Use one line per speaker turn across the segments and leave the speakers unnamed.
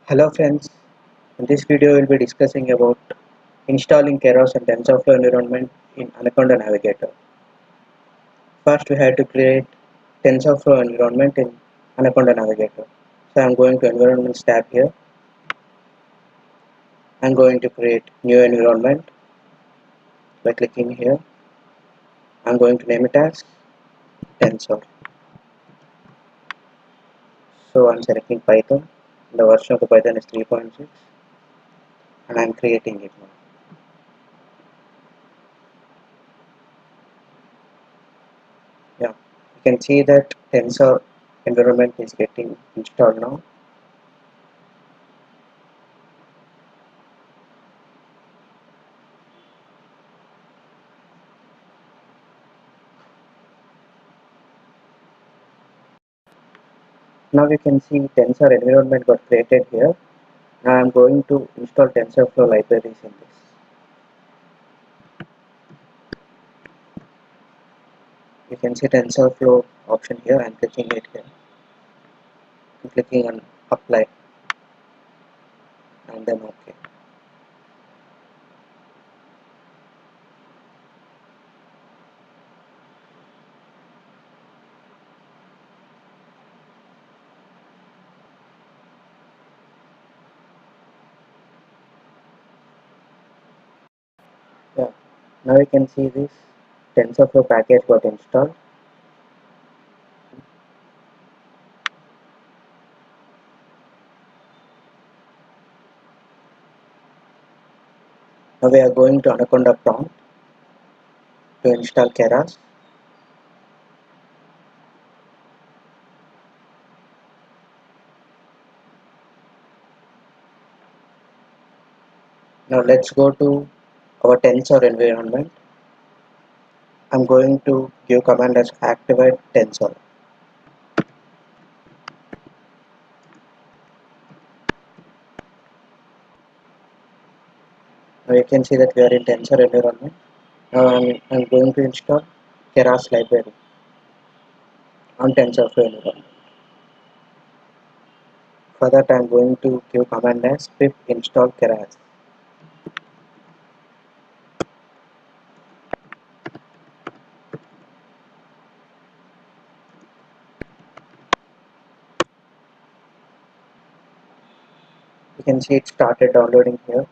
Hello friends, in this video we will be discussing about installing Keras and Tensorflow environment in Anaconda Navigator. First we have to create Tensorflow environment in Anaconda Navigator. So I am going to Environments tab here. I am going to create new environment by clicking here. I am going to name it as Tensor. So I am selecting Python. The version of the Python is 3.6 and I am creating it now. Yeah, you can see that Tensor environment is getting installed now. Now you can see Tensor environment got created here. Now I am going to install TensorFlow libraries in this. You can see TensorFlow option here. I am clicking it here. I'm clicking on apply and then OK. Yeah. Now you can see this TensorFlow package got installed. Now we are going to Anaconda prompt to install Keras. Now let's go to our Tensor environment. I'm going to give command as activate Tensor. Now you can see that we are in Tensor environment. Now I'm going to install Keras library on TensorFlow environment. For that I am going to give command as pip install Keras. You can see it started downloading here.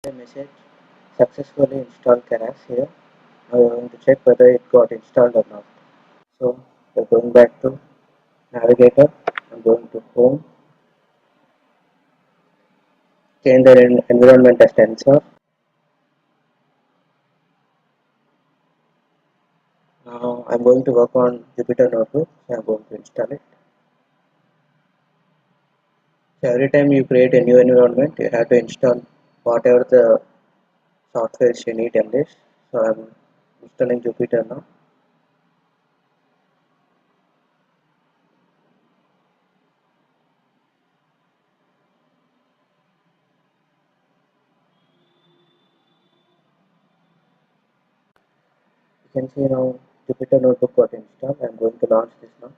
The message successfully installed Keras here. Now we are going to check whether it got installed or not. So we are going back to Navigator. I'm going to Home. Change the environment as Tensor. Now I'm going to work on Jupyter Notebook. So I'm going to install it. So every time you create a new environment, you have to install whatever the software you need in this. So I'm installing Jupyter now. You can see now Jupyter Notebook got installed. I'm going to launch this now.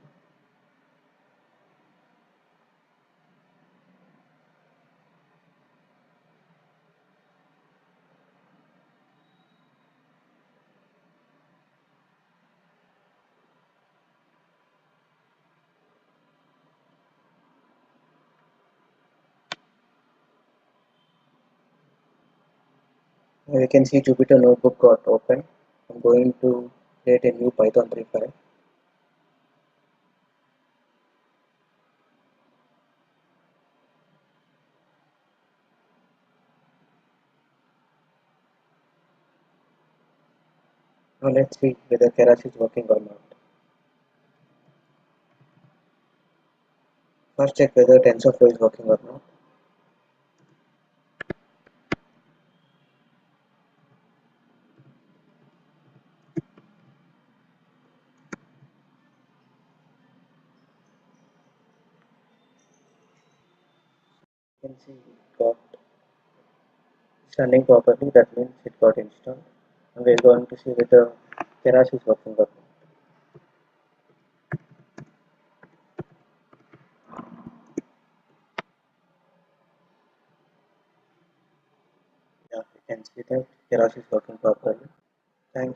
Now you can see Jupyter Notebook got open. I'm going to create a new Python 3 file. Now let's see whether Keras is working or not. First check whether TensorFlow is working or not. You can see it got running properly, that means it got installed. And we're going to see whether Keras is working or not. Yeah, you can see that Keras is working properly. Thank you.